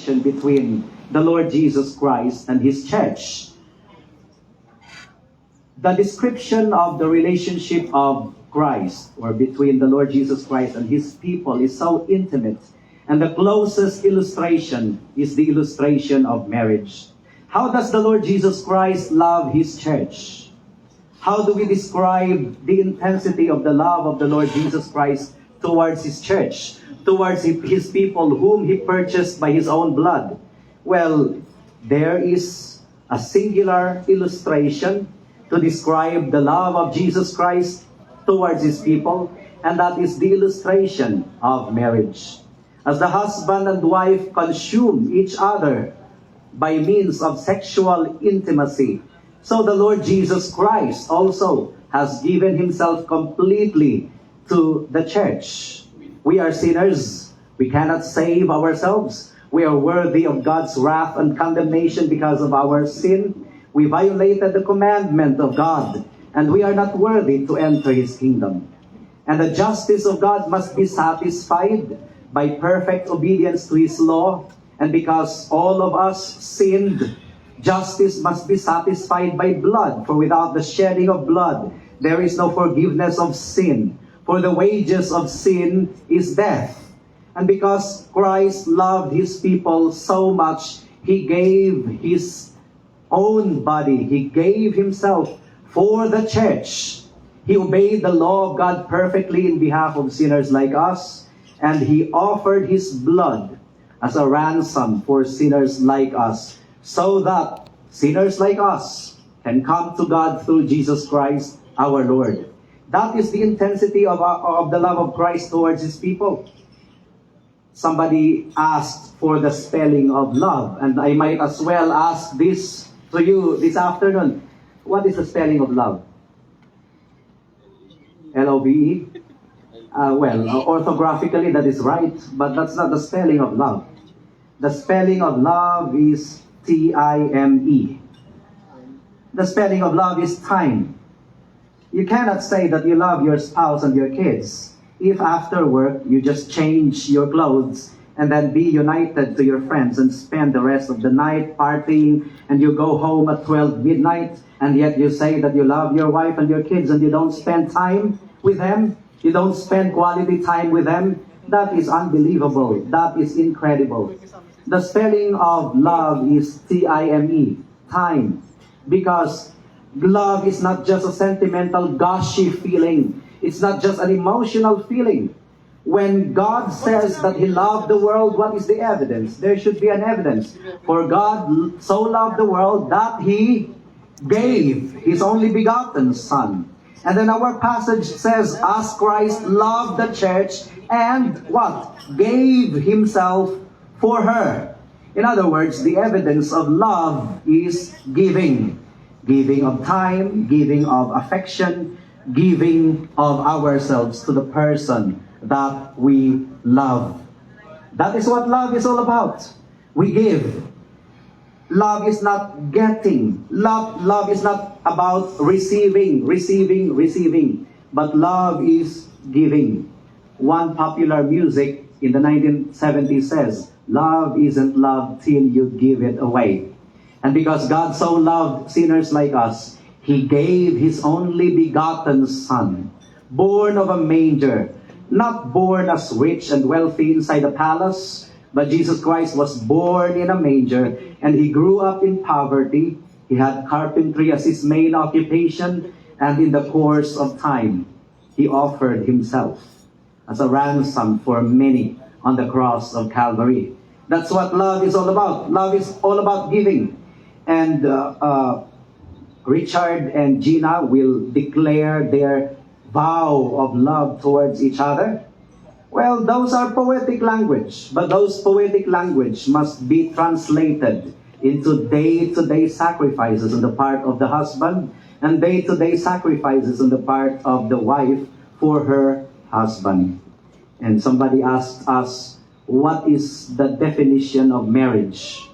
connection between the Lord Jesus Christ and His church. The description of the relationship of Christ, or between the Lord Jesus Christ and His people, is so intimate. And the closest illustration is the illustration of marriage. How does the Lord Jesus Christ love His church? How do we describe the intensity of the love of the Lord Jesus Christ towards His church, towards His people whom He purchased by His own blood? Well, there is a singular illustration to describe the love of Jesus Christ towards His people, and that is the illustration of marriage. As the husband and wife consume each other by means of sexual intimacy, so the Lord Jesus Christ also has given Himself completely to the church. We are sinners. We cannot save ourselves. We are worthy of God's wrath and condemnation because of our sin. We violated the commandment of God, and we are not worthy to enter His kingdom. And the justice of God must be satisfied by perfect obedience to His law. And because all of us sinned, justice must be satisfied by blood. For without the shedding of blood, there is no forgiveness of sin. For the wages of sin is death. And because Christ loved His people so much, He gave His own body. He gave Himself for the church. He obeyed the law of God perfectly in behalf of sinners like us. And He offered His blood as a ransom for sinners like us, so that sinners like us can come to God through Jesus Christ our Lord. That is the intensity of the love of Christ towards His people. Somebody asked for the spelling of love, and I might as well ask this to you this afternoon. What is the spelling of love? L-O-V-E? Orthographically that is right, but that's not the spelling of love. The spelling of love is T-I-M-E. The spelling of love is time. You cannot say that you love your spouse and your kids if after work you just change your clothes and then be united to your friends and spend the rest of the night partying, and you go home at 12 midnight, and yet you say that you love your wife and your kids and you don't spend time with them. You don't spend quality time with them. That is unbelievable. That is incredible. The spelling of love is T-I-M-E, time. Because love is not just a sentimental, gushy feeling. It's not just an emotional feeling. When God says that He loved the world, what is the evidence? There should be an evidence. For God so loved the world that He gave His only begotten Son. And then our passage says, as Christ loved the church and what? Gave Himself for her. In other words, the evidence of love is giving. Giving of time, giving of affection, giving of ourselves to the person that we love. That is what love is all about. We give. Love is not getting. Love is not about receiving. But love is giving. One popular music in the 1970s says, love isn't love till you give it away. And because God so loved sinners like us, He gave His only begotten Son, born of a manger, not born as rich and wealthy inside a palace, but Jesus Christ was born in a manger, and He grew up in poverty. He had carpentry as His main occupation, and in the course of time, He offered Himself as a ransom for many on the cross of Calvary. That's what love is all about. Love is all about giving. And Richard and Jeenah will declare their vow of love towards each other. Well, those are poetic language, but those poetic language must be translated into day-to-day sacrifices on the part of the husband and day-to-day sacrifices on the part of the wife for her husband. And somebody asked us, what is the definition of marriage?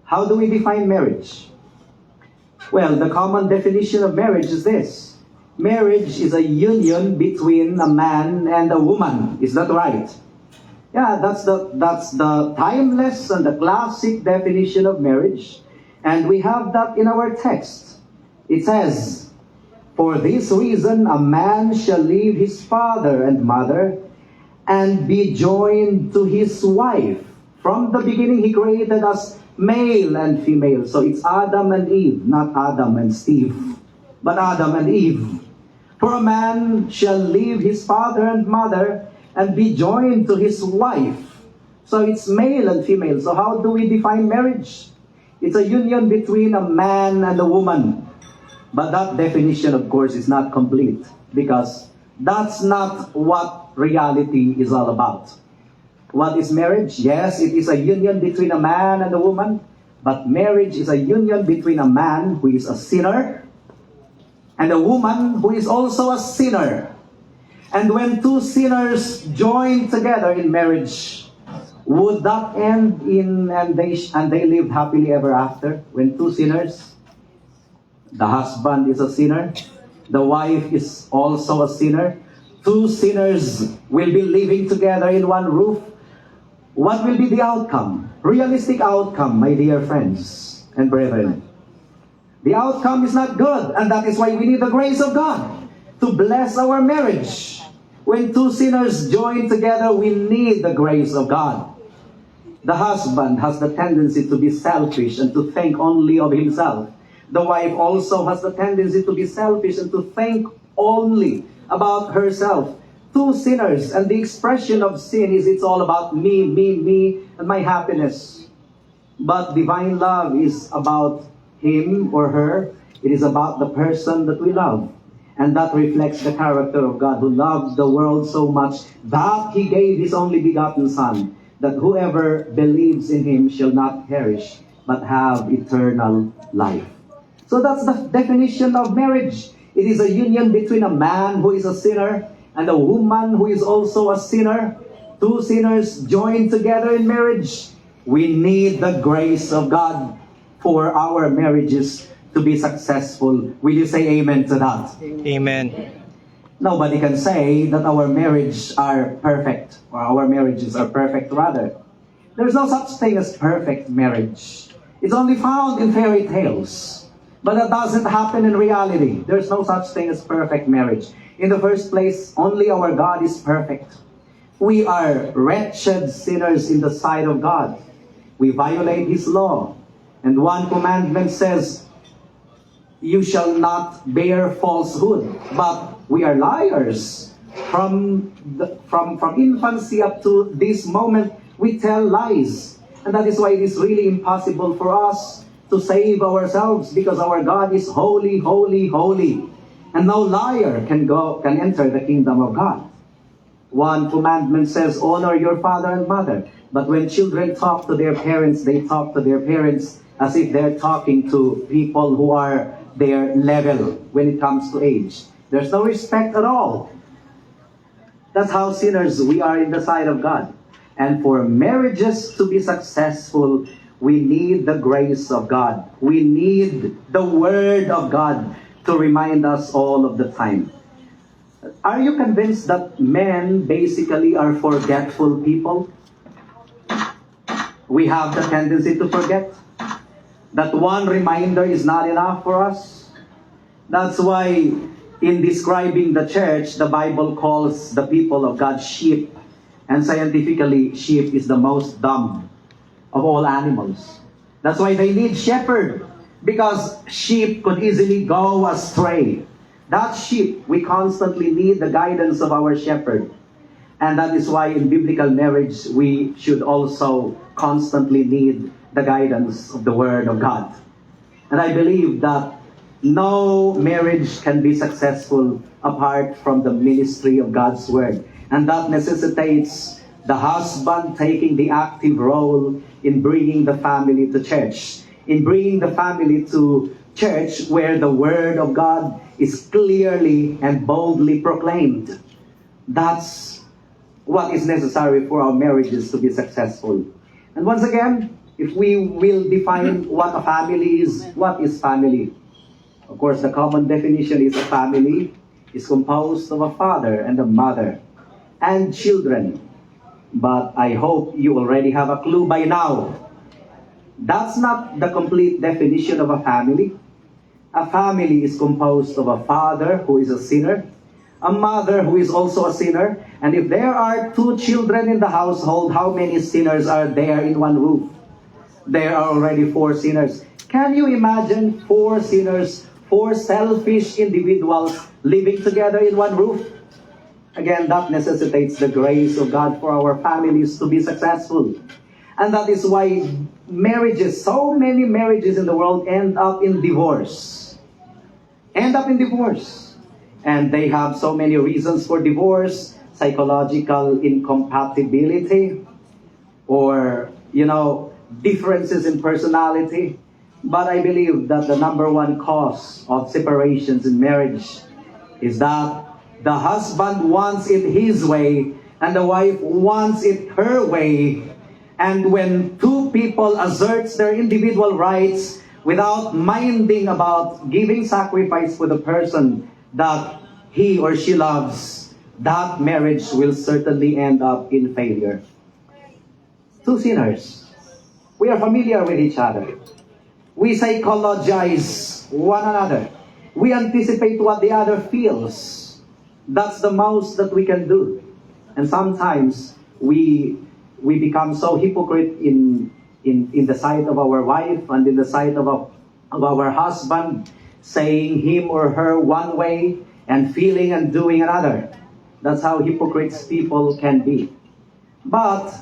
How do we define marriage? Well, the common definition of marriage is this. Marriage is a union between a man and a woman. Is that right? Yeah, that's the timeless and the classic definition of marriage. And we have that in our text. It says, "For this reason a man shall leave his father and mother and be joined to his wife." From the beginning he created us male and female. So it's Adam and Eve, not Adam and Steve, but Adam and Eve. "For a man shall leave his father and mother and be joined to his wife." So it's male and female. So how do we define marriage? It's a union between a man and a woman. But that definition, of course, is not complete, because that's not what reality is all about. What is marriage? Yes, it is a union between a man and a woman, but marriage is a union between a man who is a sinner and a woman who is also a sinner. And when two sinners join together in marriage, would that end in and they lived happily ever after? When two sinners, the husband is a sinner, the wife is also a sinner, two sinners will be living together in one roof. What will be the outcome? Realistic outcome, my dear friends and brethren. The outcome is not good, and that is why we need the grace of God to bless our marriage. When two sinners join together, we need the grace of God. The husband has the tendency to be selfish and to think only of himself. The wife also has the tendency to be selfish and to think only about herself. Two sinners, and the expression of sin is it's all about me, and my happiness. But divine love is about him or her. It is about the person that we love. And that reflects the character of God, who loved the world so much that He gave His only begotten Son, that whoever believes in Him shall not perish, but have eternal life. So that's the definition of marriage. It is a union between a man who is a sinner and a woman who is also a sinner. Two sinners joined together in marriage. We need the grace of God for our marriages to be successful. Will you say amen to that? Amen. Nobody can say that our marriages are perfect, or our marriages are perfect rather. There's no such thing as perfect marriage. It's only found in fairy tales. But that doesn't happen in reality. There's no such thing as perfect marriage. In the first place, only our God is perfect. We are wretched sinners in the sight of God. We violate His law. And one commandment says, "You shall not bear falsehood." But we are liars. From infancy up to this moment, we tell lies. And that is why it is really impossible for us to save ourselves, because our God is holy, holy, holy. And no liar can enter the kingdom of God. One commandment says, "Honor your father and mother." But when children talk to their parents, they talk to their parents as if they're talking to people who are their level when it comes to age. There's no respect at all. That's how sinners we are in the sight of God. And for marriages to be successful, we need the grace of God. We need the Word of God to remind us all of the time. Are you convinced that men basically are forgetful people? We have the tendency to forget. That one reminder is not enough for us. That's why in describing the church, the Bible calls the people of God sheep. And scientifically, sheep is the most dumb of all animals. That's why they need shepherd, because sheep could easily go astray. That sheep, we constantly need the guidance of our shepherd. And that is why in biblical marriage, we should also constantly need the guidance of the Word of God. And I believe that no marriage can be successful apart from the ministry of God's Word. And that necessitates the husband taking the active role in bringing the family to church. In bringing the family to church where the Word of God is clearly and boldly proclaimed. That's what is necessary for our marriages to be successful. And once again, if we will define what a family is, what is family? Of course, the common definition is a family is composed of a father and a mother and children. But I hope you already have a clue by now. That's not the complete definition of a family. A family is composed of a father who is a sinner, a mother who is also a sinner, and if there are 2 children in the household, how many sinners are there in one roof? There are already 4 sinners. Can you imagine 4 sinners, 4 selfish individuals living together in one roof? Again, that necessitates the grace of God for our families to be successful. And that is why marriages, so many marriages in the world end up in divorce. And they have so many reasons for divorce: psychological incompatibility, or, differences in personality. But I believe that the number one cause of separations in marriage is that the husband wants it his way and the wife wants it her way. And when 2 people asserts their individual rights without minding about giving sacrifice for the person that he or she loves, that marriage will certainly end up in failure. 2 sinners. We are familiar with each other. We psychologize one another. We anticipate what the other feels. That's the most that we can do. And sometimes we become so hypocrite in the sight of our wife and in the sight of our husband, saying him or her one way and feeling and doing another. That's how hypocrites people can be. But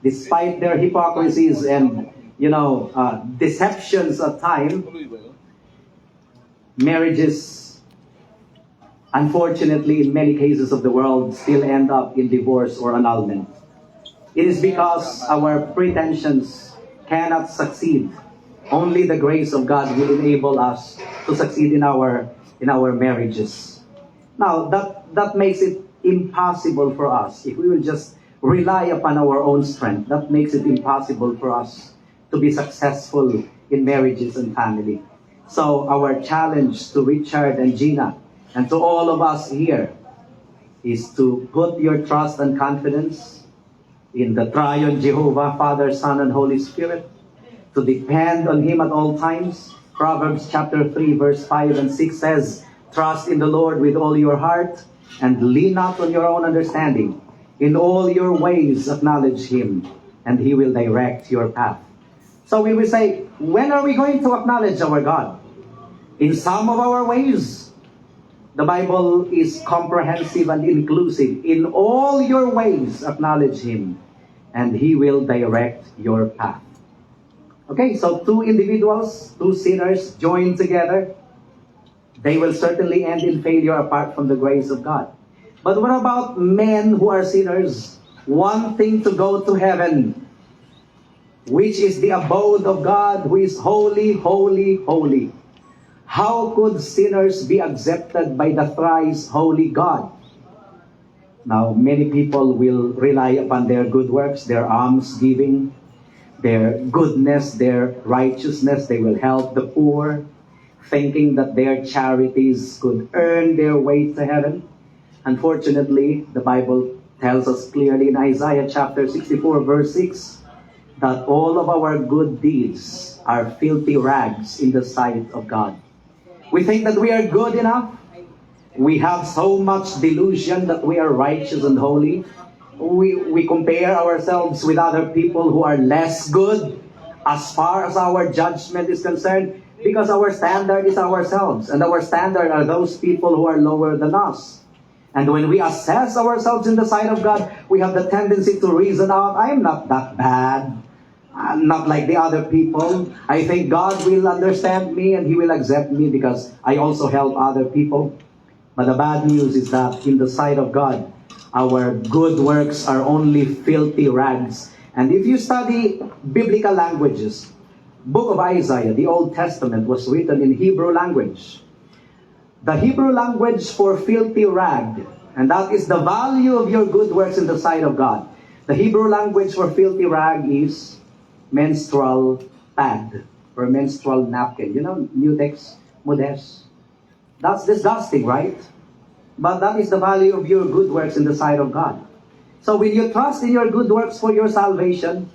despite their hypocrisies and deceptions at times, marriages, unfortunately, in many cases of the world, still end up in divorce or annulment. It is because our pretensions cannot succeed. Only the grace of God will enable us to succeed in our marriages. Now, that makes it impossible for us. If we will just rely upon our own strength, that makes it impossible for us to be successful in marriages and family. So our challenge to Richard and Jeenah and to all of us here is to put your trust and confidence in the triune Jehovah, Father, Son, and Holy Spirit, to depend on Him at all times. Proverbs chapter 3, verse 5 and 6 says, "Trust in the Lord with all your heart, and lean not on your own understanding. In all your ways acknowledge Him, and He will direct your path." So we will say, when are we going to acknowledge our God? In some of our ways. The Bible is comprehensive and inclusive. In all your ways acknowledge Him, and He will direct your path. Okay, so 2 individuals, 2 sinners joined together, they will certainly end in failure apart from the grace of God. But what about men who are sinners, wanting to go to heaven, which is the abode of God, who is holy, holy, holy? How could sinners be accepted by the thrice holy God? Now, many people will rely upon their good works, their almsgiving, their goodness, their righteousness. They will help the poor, thinking that their charities could earn their way to heaven. Unfortunately, the Bible tells us clearly in Isaiah chapter 64, verse 6, that all of our good deeds are filthy rags in the sight of God. We think that we are good enough. We have so much delusion that we are righteous and holy. We compare ourselves with other people who are less good as far as our judgment is concerned, because our standard is ourselves, and our standard are those people who are lower than us. And when we assess ourselves in the sight of God, we have the tendency to reason out, I'm not that bad. I'm not like the other people. I think God will understand me and He will accept me because I also help other people. But the bad news is that in the sight of God, our good works are only filthy rags. And if you study biblical languages, book of Isaiah, the Old Testament, was written in Hebrew language. The Hebrew language for filthy rag, and that is the value of your good works in the sight of God. The Hebrew language for filthy rag is menstrual pad or menstrual napkin. Mutex, Modes. That's disgusting, right? But that is the value of your good works in the sight of God. So when you trust in your good works for your salvation,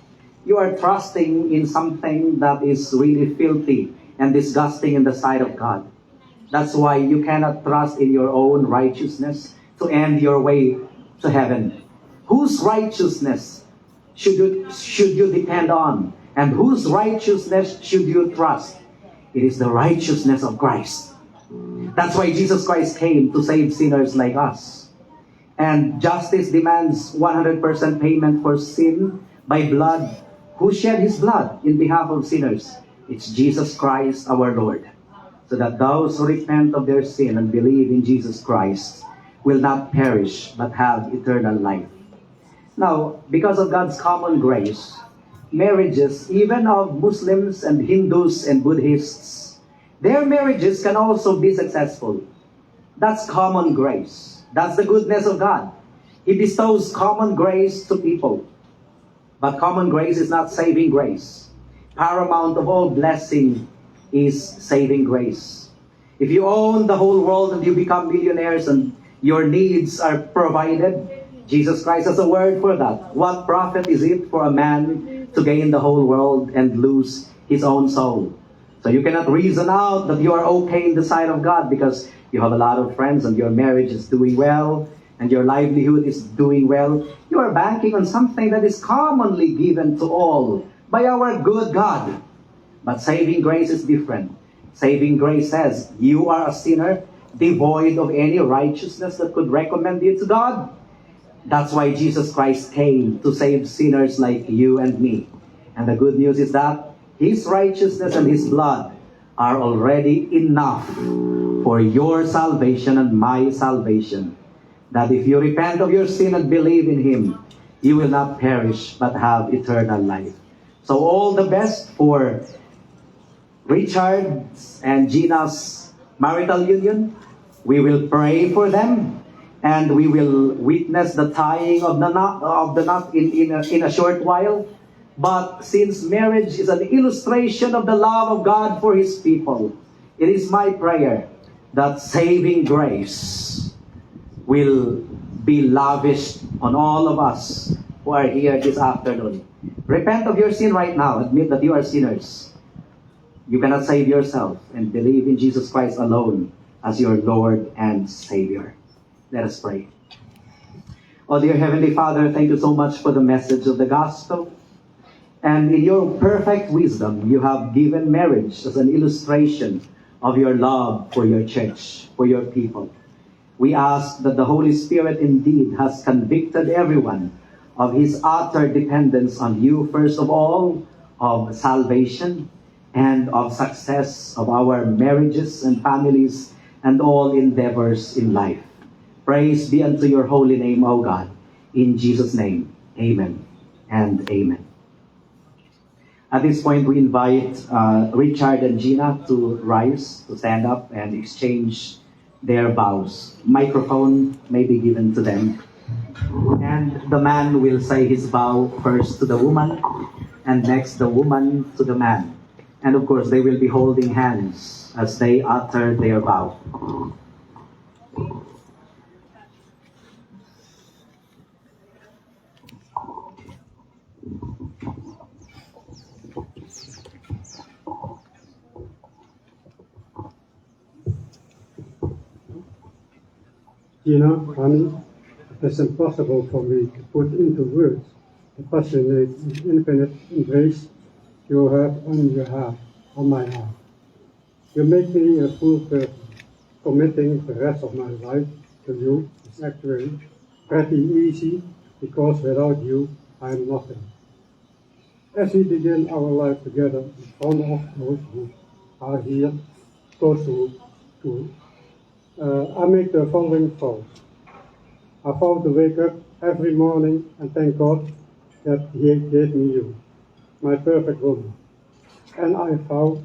you are trusting in something that is really filthy and disgusting in the sight of God. That's why you cannot trust in your own righteousness to end your way to heaven. Whose righteousness should you depend on? And whose righteousness should you trust? It is the righteousness of Christ. That's why Jesus Christ came to save sinners like us. And justice demands 100% payment for sin by blood. Who shed his blood in behalf of sinners? It's Jesus Christ our Lord. So that those who repent of their sin and believe in Jesus Christ will not perish but have eternal life. Now, because of God's common grace, marriages, even of Muslims and Hindus and Buddhists, their marriages can also be successful. That's common grace. That's the goodness of God. He bestows common grace to people. But common grace is not saving grace. Paramount of all blessing is saving grace. If you own the whole world and you become millionaires and your needs are provided, Jesus Christ has a word for that. What profit is it for a man to gain the whole world and lose his own soul? So you cannot reason out that you are okay in the sight of God because you have a lot of friends and your marriage is doing well and your livelihood is doing well. You are banking on something that is commonly given to all by our good God. But saving grace is different. Saving grace says, you are a sinner, devoid of any righteousness that could recommend you to God. That's why Jesus Christ came to save sinners like you and me. And the good news is that His righteousness and His blood are already enough for your salvation and my salvation. That if you repent of your sin and believe in Him, you will not perish but have eternal life. So all the best for Richard's and Jeenah's marital union. We will pray for them, and we will witness the tying of the knot in a short while. But since marriage is an illustration of the love of God for His people, it is my prayer that saving grace will be lavished on all of us who are here this afternoon. Repent of your sin right now. Admit that you are sinners. You cannot save yourself, and believe in Jesus Christ alone as your Lord and Savior. Let us pray. Oh, dear Heavenly Father, thank you so much for the message of the gospel. And in your perfect wisdom, you have given marriage as an illustration of your love for your church, for your people. We ask that the Holy Spirit indeed has convicted everyone of his utter dependence on you, first of all, of salvation, and of success of our marriages and families and all endeavors in life. Praise be unto your holy name, O God. In Jesus' name, amen and amen. At this point, we invite Richard and Jeenah to rise, to stand up and exchange their vows. Microphone may be given to them. And the man will say his vow first to the woman, and next the woman to the man. And of course, they will be holding hands as they utter their vow. Jeenah, honey, it is impossible for me to put into words the passionate and infinite embrace you have on my heart. You make me a full person. Committing the rest of my life to you is actually pretty easy because without you, I am nothing. As we begin our life together in front of those who are here, close to I make the following vows. I vow to wake up every morning and thank God that He gave me you, my perfect woman. And I vow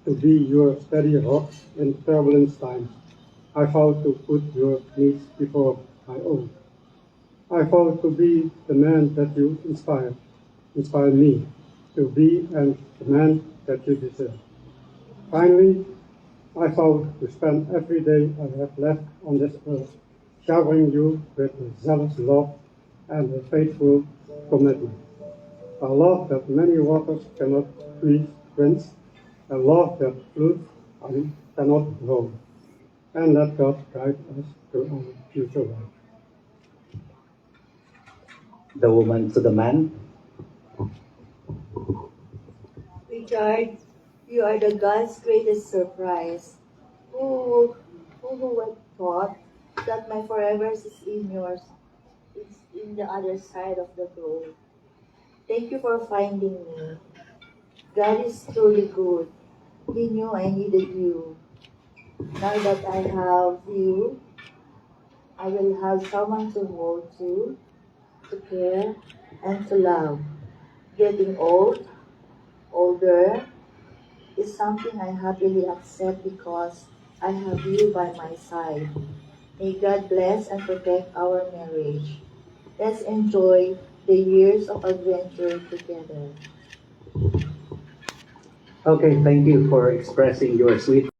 to be your steady rock in turbulent times. I vow to put your needs before my own. I vow to be the man that you inspire me to be, and the man that you deserve. Finally, I vow to spend every day I have left on this earth showering you with the zealous love and a faithful commitment. A love that many waters cannot quench, a love that floods and cannot grow. And let God guide us to our future life. The woman to the man. Richard, you are the God's greatest surprise. Who would thought that my forever is in yours, is in the other side of the globe? Thank you for finding me. God is truly good. He knew I needed you. Now that I have you, I will have someone to hold to care, and to love. Getting older, is something I happily accept because I have you by my side. May God bless and protect our marriage. Let's enjoy the years of adventure together. Okay, thank you for expressing your sweet